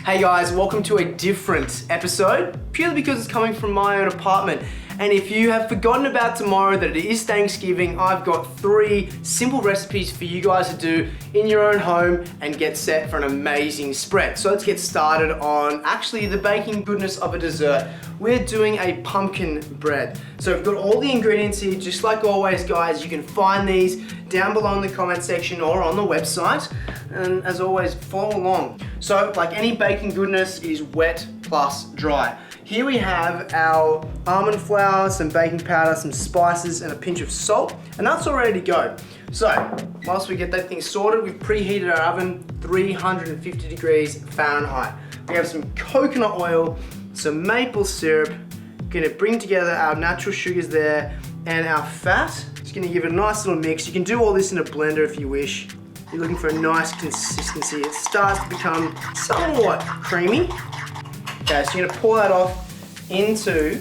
Hey guys, welcome to a different episode, purely because it's coming from my own apartment. And if you have forgotten about tomorrow that it is Thanksgiving, I've got 3 simple recipes for you guys to do in your own home and get set for an amazing spread. So let's get started on actually the baking goodness of a dessert. We're doing a pumpkin bread. So we've got all the ingredients here, just like always guys. You can find these down below in the comment section or on the website. And as always, follow along. So like any baking goodness is wet plus dry. Here we have our almond flour, some baking powder, some spices, and a pinch of salt, and that's all ready to go. So, whilst we get that thing sorted, we've preheated our oven 350 degrees Fahrenheit. We have some coconut oil, some maple syrup, gonna bring together our natural sugars there, and our fat. Just gonna give it a nice little mix. You can do all this in a blender if you wish. You're looking for a nice consistency. It starts to become somewhat creamy. Okay, so you're gonna pour that off into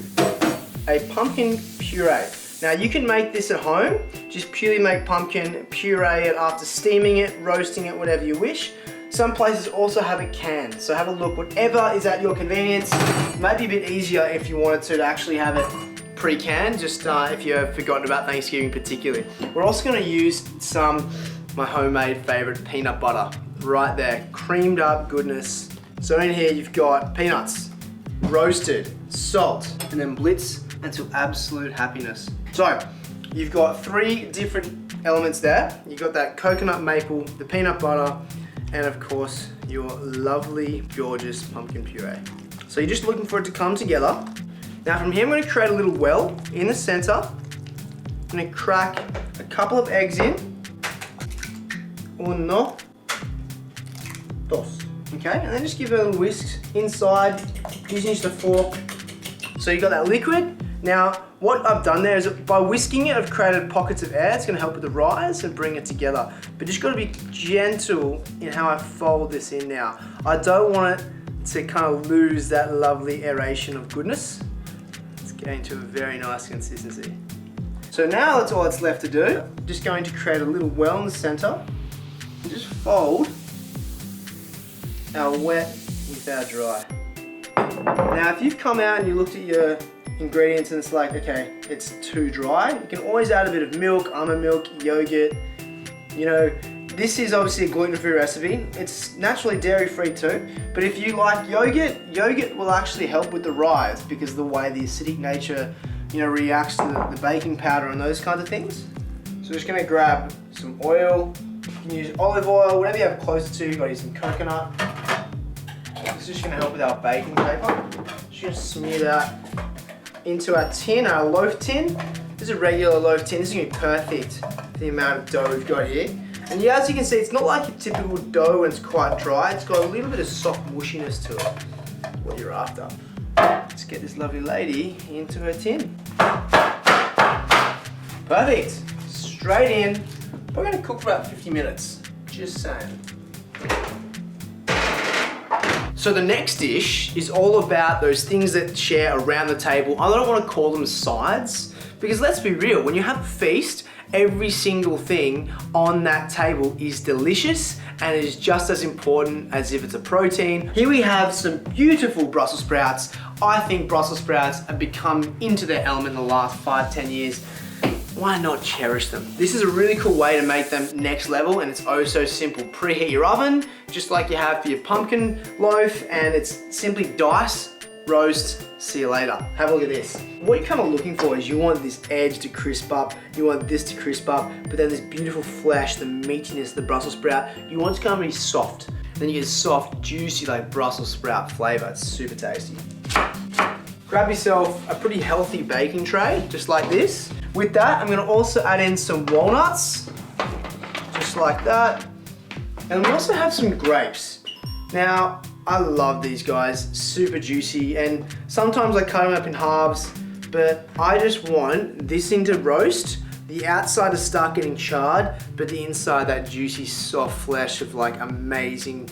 a pumpkin puree. Now you can make this at home, just purely make pumpkin, puree it after steaming it, roasting it, whatever you wish. Some places also have it canned, so have a look, whatever is at your convenience. It might be a bit easier if you wanted to actually have it pre-canned, just if you have forgotten about Thanksgiving particularly. We're also gonna use some, my homemade favorite, peanut butter, right there, creamed up goodness. So in here you've got peanuts, roasted, salt, and then blitz until absolute happiness. So you've got 3 different elements there. You've got that coconut maple, the peanut butter, and of course your lovely, gorgeous pumpkin puree. So you're just looking for it to come together. Now from here I'm going to create a little well in the center. I'm going to crack a couple of eggs in. 1, 2. Okay, and then just give it a little whisk inside using just a fork. So you got that liquid. Now, what I've done there is by whisking it, I've created pockets of air. It's gonna help with the rise and bring it together. But just gotta be gentle in how I fold this in now. I don't want it to kind of lose that lovely aeration of goodness. It's getting to a very nice consistency. So now that's all that's left to do. I'm just going to create a little well in the center and just fold our wet with our dry. Now if you've come out and you looked at your ingredients and it's like, okay, it's too dry, you can always add a bit of milk, almond milk, yogurt. You know, this is obviously a gluten-free recipe. It's naturally dairy-free too, but if you like yogurt will actually help with the rise because of the way the acidic nature, you know, reacts to the baking powder and those kinds of things. So just gonna grab some oil. You can use olive oil, whatever you have closer to. You've got to use some coconut. This is just going to help with our baking paper. Just going to smear that into our tin, our loaf tin. This is a regular loaf tin. This is going to be perfect for the amount of dough we've got here. And yeah, as you can see, it's not like a typical dough when it's quite dry. It's got a little bit of soft mushiness to it, what you're after. Let's get this lovely lady into her tin. Perfect. Straight in. We're going to cook for about 50 minutes. Just saying. So the next dish is all about those things that share around the table. I don't want to call them sides, because let's be real, when you have a feast, every single thing on that table is delicious and is just as important as if it's a protein. Here we have some beautiful Brussels sprouts. I think Brussels sprouts have become into their element in the last 5-10 years. Why not cherish them? This is a really cool way to make them next level, and it's oh so simple. Preheat your oven, just like you have for your pumpkin loaf, and it's simply dice, roast, see you later. Have a look at this. What you're kind of looking for is you want this edge to crisp up, you want this to crisp up, but then this beautiful flesh, the meatiness, the Brussels sprout, you want it to kind of be soft. Then you get soft, juicy, like Brussels sprout flavor. It's super tasty. Grab yourself a pretty healthy baking tray, just like this. With that, I'm gonna also add in some walnuts, just like that. And we also have some grapes. Now, I love these guys, super juicy, and sometimes I cut them up in halves, but I just want this thing to roast. The outside to start getting charred, but the inside, that juicy, soft flesh of like amazing,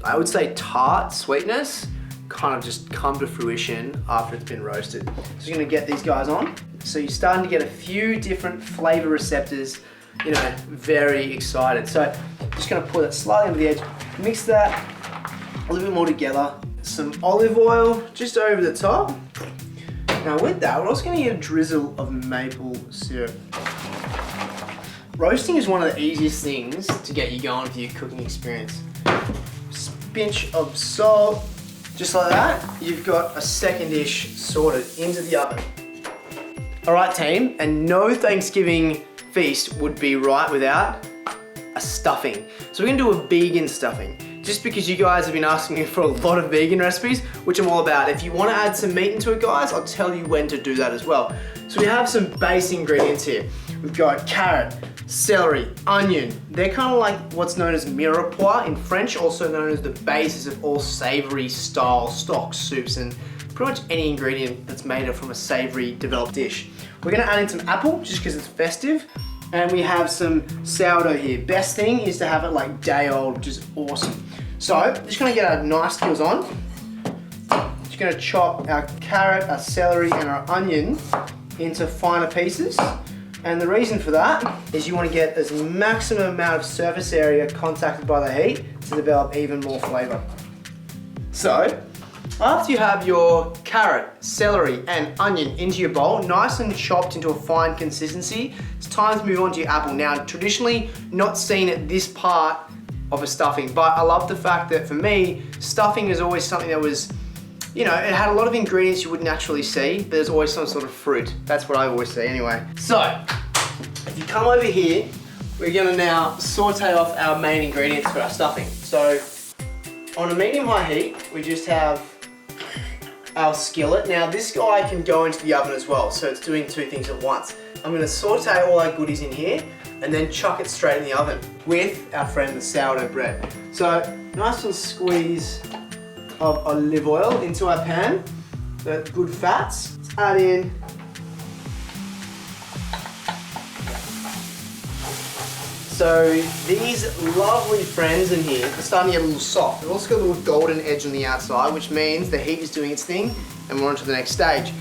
I would say tart sweetness, kind of just come to fruition after it's been roasted. So you're gonna get these guys on. So you're starting to get a few different flavor receptors, you know, very excited. So just gonna pull it slightly over the edge, mix that, a little bit more together. Some olive oil just over the top. Now with that, we're also going to get a drizzle of maple syrup. Roasting is one of the easiest things to get you going for your cooking experience. Just a pinch of salt, just like that. You've got a second dish sorted into the oven. All right, team, and no Thanksgiving feast would be right without a stuffing. So we're gonna do a vegan stuffing, just because you guys have been asking me for a lot of vegan recipes, which I'm all about. If you wanna add some meat into it, guys, I'll tell you when to do that as well. So we have some base ingredients here. We've got carrot, celery, onion. They're kind of like what's known as mirepoix in French, also known as the basis of all savory style stocks, soups, and pretty much any ingredient that's made from a savory developed dish. We're gonna add in some apple, just because it's festive. And we have some sourdough here. Best thing is to have it like day old, which is awesome. So, just gonna get our knife skills on. Just gonna chop our carrot, our celery, and our onion into finer pieces. And the reason for that is you want to get as maximum amount of surface area contacted by the heat to develop even more flavor. So, after you have your carrot, celery, and onion into your bowl, nice and chopped into a fine consistency, it's time to move on to your apple. Now, traditionally not seen at this part of a stuffing, but I love the fact that for me, stuffing is always something that was, you know, it had a lot of ingredients you wouldn't actually see, but there's always some sort of fruit. That's what I always see anyway. So, if you come over here, we're gonna now saute off our main ingredients for our stuffing. So, on a medium-high heat, we just have our skillet. Now this guy can go into the oven as well, so it's doing two things at once. I'm gonna saute all our goodies in here and then chuck it straight in the oven with our friend the sourdough bread. So nice little squeeze of olive oil into our pan, the good fats. Let's add in so these lovely friends in here are starting to get a little soft. They've also got a little golden edge on the outside, which means the heat is doing its thing and we're on to the next stage.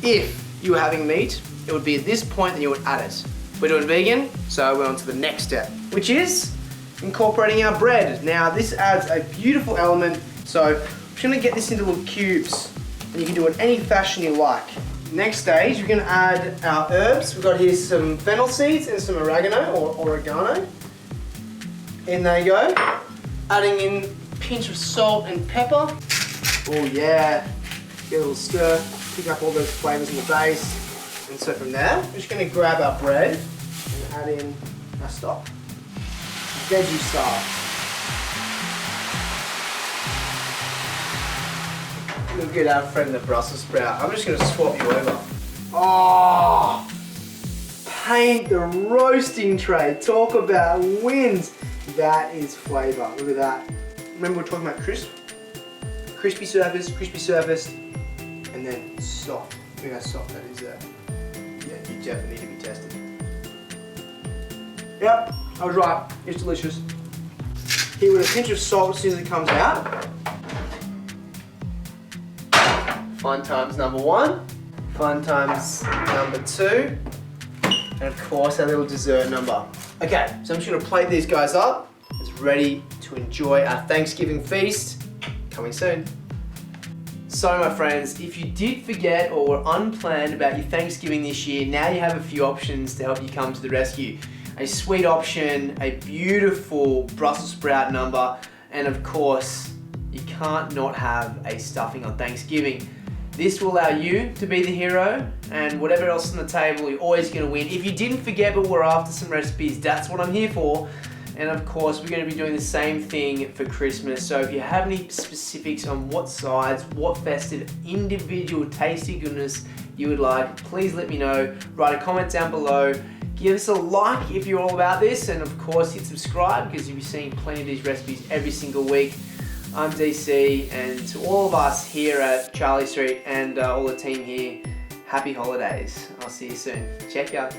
If you were having meat, it would be at this point that you would add it. We're doing vegan, so we're on to the next step, which is incorporating our bread. Now this adds a beautiful element, so I'm just gonna get this into little cubes, and you can do it any fashion you like. Next stage, we're gonna add our herbs. We've got here some fennel seeds and some oregano or oregano. In there you go. Adding in a pinch of salt and pepper. Oh yeah, get a little stir, pick up all those flavors in the base. And so from there, we're just gonna grab our bread and add in our stock. Veggie style. Look at our friend the Brussels sprout. I'm just gonna swap you over. Oh, paint the roasting tray. Talk about wins. That is flavor. Look at that. Remember we're talking about crisp? Crispy surface, and then soft. Look at how soft that is there. Yeah, you definitely need to be tested. Yep, I was right. It's delicious. Here with a pinch of salt as soon as it comes out. Fun times number one, fun times number two, and of course our little dessert number. Okay, so I'm just gonna plate these guys up. It's ready to enjoy our Thanksgiving feast, coming soon. So my friends, if you did forget or were unplanned about your Thanksgiving this year, now you have a few options to help you come to the rescue. A sweet option, a beautiful Brussels sprout number, and of course, you can't not have a stuffing on Thanksgiving. This will allow you to be the hero, and whatever else on the table, you're always gonna win. If you didn't forget but we're after some recipes, that's what I'm here for. And of course, we're gonna be doing the same thing for Christmas. So if you have any specifics on what sides, what festive, individual tasty goodness you would like, please let me know. Write a comment down below. Give us a like if you're all about this, and of course hit subscribe because you'll be seeing plenty of these recipes every single week. I'm DC, and to all of us here at Charlie Street and all the team here, happy holidays. I'll see you soon. Check ya.